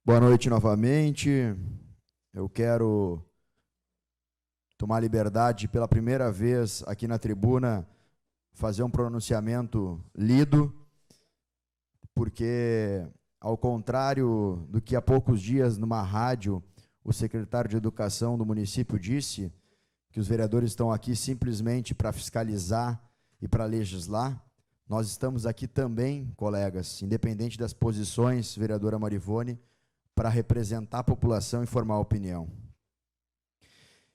Boa noite novamente. Eu quero tomar liberdade pela primeira vez aqui na tribuna fazer um pronunciamento lido, porque, ao contrário do que há poucos dias numa rádio o secretário de Educação do município disse, que os vereadores estão aqui simplesmente para fiscalizar e para legislar, nós estamos aqui também, colegas, independente das posições, vereadora Marivone, para representar a população e formar opinião.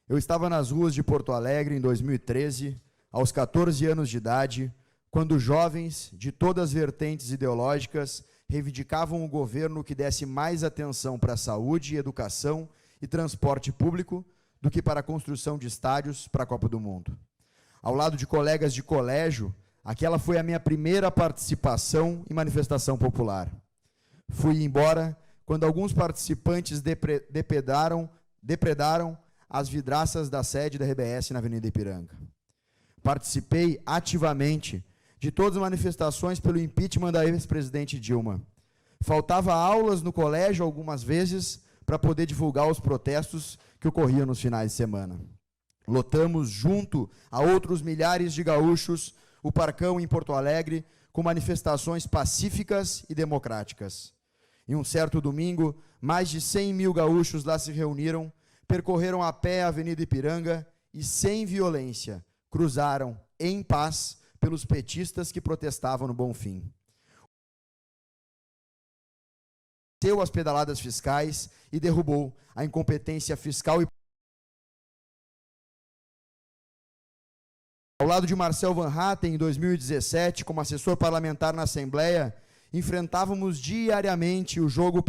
Eu estava nas ruas de Porto Alegre em 2013, aos 14 anos de idade, quando jovens de todas as vertentes ideológicas reivindicavam um governo que desse mais atenção para a saúde, educação e transporte público do que para a construção de estádios para a Copa do Mundo. Ao lado de colegas de colégio, aquela foi a minha primeira participação em manifestação popular. Fui embora quando alguns participantes depredaram as vidraças da sede da RBS na Avenida Ipiranga. Participei ativamente de todas as manifestações pelo impeachment da ex-presidente Dilma. Faltava aulas no colégio algumas vezes para poder divulgar os protestos que ocorriam nos finais de semana. Lotamos, junto a outros milhares de gaúchos, o Parcão em Porto Alegre, com manifestações pacíficas e democráticas. Em um certo domingo, mais de 100 mil gaúchos lá se reuniram, percorreram a pé a Avenida Ipiranga e, sem violência, cruzaram em paz pelos petistas que protestavam no Bonfim. Deu as pedaladas fiscais e derrubou a incompetência fiscal. Ao lado de Marcel Van Hatten, em 2017, como assessor parlamentar na Assembleia, enfrentávamos diariamente o jogo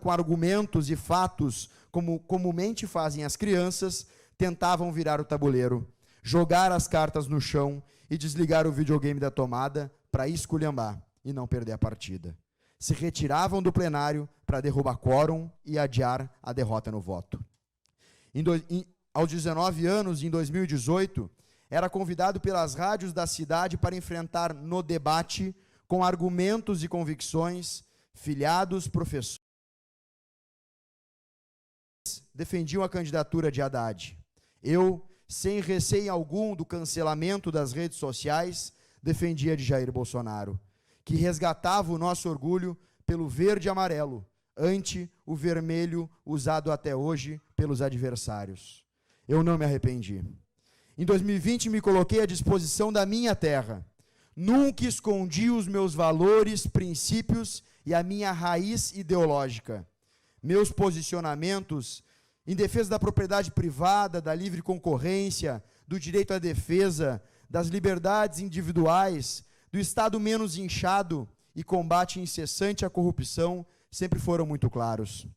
com argumentos e fatos, como comumente fazem as crianças, tentavam virar o tabuleiro, jogar as cartas no chão e desligar o videogame da tomada para esculhambar e não perder a partida. Se retiravam do plenário para derrubar quórum e adiar a derrota no voto. Aos 19 anos, em 2018, era convidado pelas rádios da cidade para enfrentar no debate, com argumentos e convicções, filiados, professores, defendiam a candidatura de Haddad. Eu, sem receio algum do cancelamento das redes sociais, defendia de Jair Bolsonaro, que resgatava o nosso orgulho pelo verde e amarelo, ante o vermelho usado até hoje pelos adversários. Eu não me arrependi. Em 2020, me coloquei à disposição da minha terra. Nunca escondi os meus valores, princípios e a minha raiz ideológica. Meus posicionamentos em defesa da propriedade privada, da livre concorrência, do direito à defesa, das liberdades individuais, do Estado menos inchado e combate incessante à corrupção, sempre foram muito claros.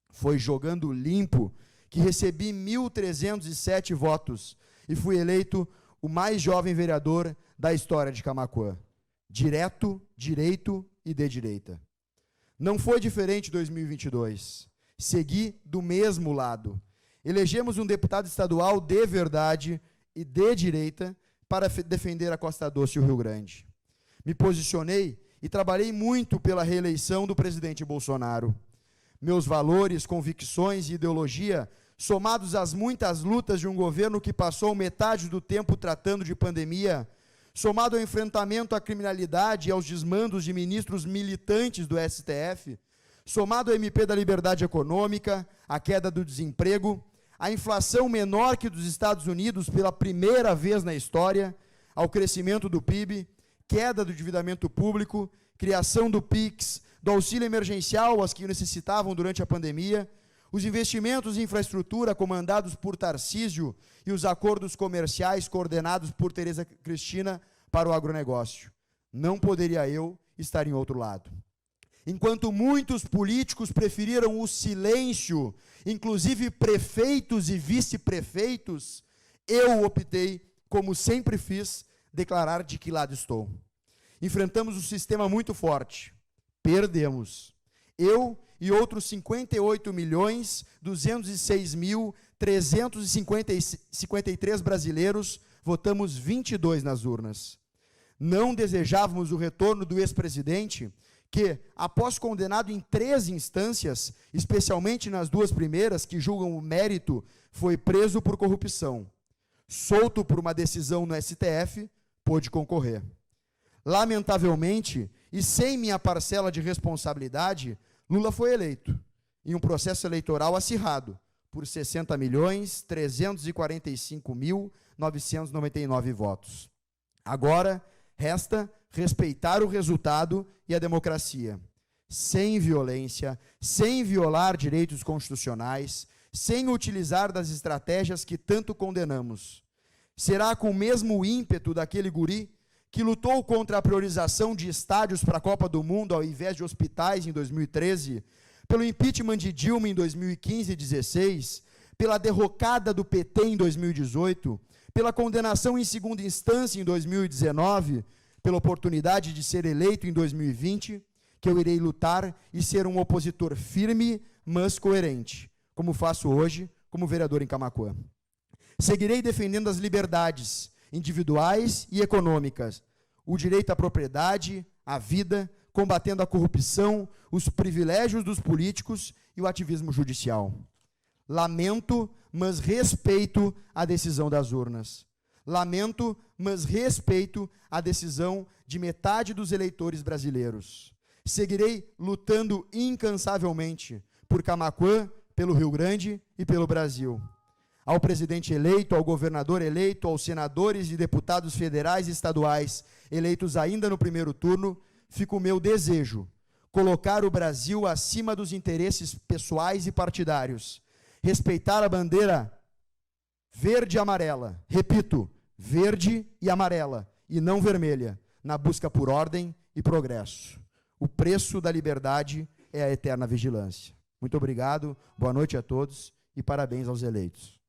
Foi jogando limpo que recebi 1.307 votos e fui eleito o mais jovem vereador da história de Camaquã. Direto, direito e de direita. Não foi diferente em 2022. Segui do mesmo lado. Elegemos um deputado estadual de verdade e de direita para defender a Costa Doce e o Rio Grande. Me posicionei e trabalhei muito pela reeleição do presidente Bolsonaro. Meus valores, convicções e ideologia, somados às muitas lutas de um governo que passou metade do tempo tratando de pandemia, somado ao enfrentamento à criminalidade e aos desmandos de ministros militantes do STF, somado ao MP da Liberdade Econômica, à queda do desemprego, à inflação menor que dos Estados Unidos pela primeira vez na história, ao crescimento do PIB, queda do endividamento público, criação do PIX, do auxílio emergencial aos que necessitavam durante a pandemia, os investimentos em infraestrutura comandados por Tarcísio e os acordos comerciais coordenados por Tereza Cristina para o agronegócio. Não poderia eu estar em outro lado. Enquanto muitos políticos preferiram o silêncio, inclusive prefeitos e vice-prefeitos, eu optei, como sempre fiz, declarar de que lado estou. Enfrentamos um sistema muito forte. Perdemos. Eu e outros 58.206.353 brasileiros votamos 22 nas urnas. Não desejávamos o retorno do ex-presidente, que, após condenado em 3 instâncias, especialmente nas 2 primeiras, que julgam o mérito, foi preso por corrupção. Solto por uma decisão no STF, pôde concorrer. Lamentavelmente, e sem minha parcela de responsabilidade, Lula foi eleito, em um processo eleitoral acirrado, por 60.345.999 votos. Agora, resta respeitar o resultado e a democracia, sem violência, sem violar direitos constitucionais, sem utilizar das estratégias que tanto condenamos. Será com o mesmo ímpeto daquele guri que lutou contra a priorização de estádios para a Copa do Mundo ao invés de hospitais em 2013, pelo impeachment de Dilma em 2015 e 2016, pela derrocada do PT em 2018, pela condenação em segunda instância em 2019, pela oportunidade de ser eleito em 2020, que eu irei lutar e ser um opositor firme, mas coerente, como faço hoje como vereador em Camaquã. Seguirei defendendo as liberdades individuais e econômicas, o direito à propriedade, à vida, combatendo a corrupção, os privilégios dos políticos e o ativismo judicial. Lamento, mas respeito a decisão das urnas. Lamento, mas respeito a decisão de metade dos eleitores brasileiros. Seguirei lutando incansavelmente por Camaquã, pelo Rio Grande e pelo Brasil. Ao presidente eleito, ao governador eleito, aos senadores e deputados federais e estaduais eleitos ainda no primeiro turno, fica o meu desejo: colocar o Brasil acima dos interesses pessoais e partidários, respeitar a bandeira verde e amarela, repito, verde e amarela, e não vermelha, na busca por ordem e progresso. O preço da liberdade é a eterna vigilância. Muito obrigado, boa noite a todos e parabéns aos eleitos.